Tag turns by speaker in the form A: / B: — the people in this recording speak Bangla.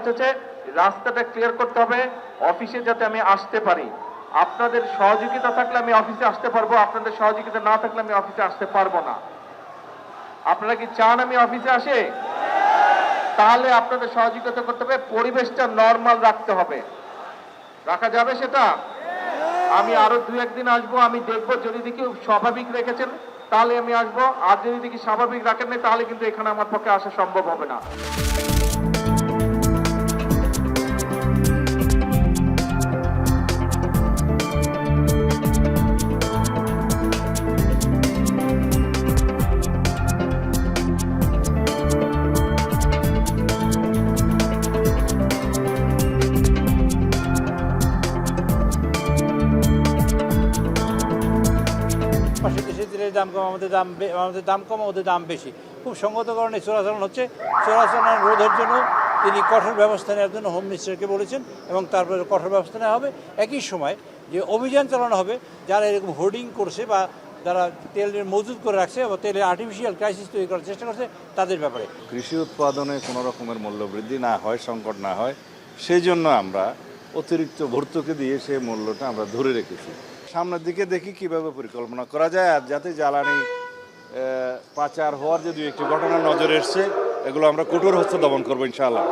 A: কাজ হচ্ছে রাস্তাটা ক্লিয়ার করতে হবে, অফিসে যাতে আমি আসতে পারি। আপনাদের সহযোগিতা থাকলে আমি অফিসে আসতে পারবো, আপনাদের সহযোগিতা না থাকলে আমি অফিসে আসতে পারবো না। আপনারা কি চান আমি অফিসে আসে? তাহলে আপনাদের সহযোগিতা করতে হবে, পরিবেশটা নরমাল রাখতে হবে। রাখা যাবে সেটা? আমি আরো 2-1 দিন আসবো, আমি দেখবো যদি দেখি স্বাভাবিক রেখেছেন তাহলে আমি আসবো, আর যদি দেখি স্বাভাবিক রাখেন নাই তাহলে কিন্তু এখানে আমার পক্ষে আসা সম্ভব হবে না।
B: পাশের দেশের তেলের দাম কম, আমাদের দাম কম, ওদের দাম বেশি। খুব সঙ্গত কারণে চোরাচালান হচ্ছে। চোরাচালান রোধের জন্য তিনি কঠোর ব্যবস্থা নেওয়ার জন্য হোম মিনিস্টারকে বলেছেন এবং তারপরে কঠোর ব্যবস্থা নেওয়া হবে। একই সময় যে অভিযান চালানো হবে যারা এরকম হোর্ডিং করছে বা যারা তেলের মজুত করে রাখছে বা তেলের আর্টিফিশিয়াল ক্রাইসিস তৈরি করার চেষ্টা করছে তাদের ব্যাপারে।
C: কৃষি উৎপাদনে কোনো রকমের মূল্যবৃদ্ধি না হয়, সংকট না হয়, সেই জন্য আমরা অতিরিক্ত ভর্তুকি দিয়ে সেই মূল্যটা আমরা ধরে রেখেছি। সামনের দিকে দেখি কিভাবে পরিকল্পনা করা যায়, আর যাতে জ্বালানি পাচার হওয়ার যে 2-1টি ঘটনা নজরে এসছে, এগুলো আমরা কঠোর হস্তে দমন করবো ইনশাআল্লাহ।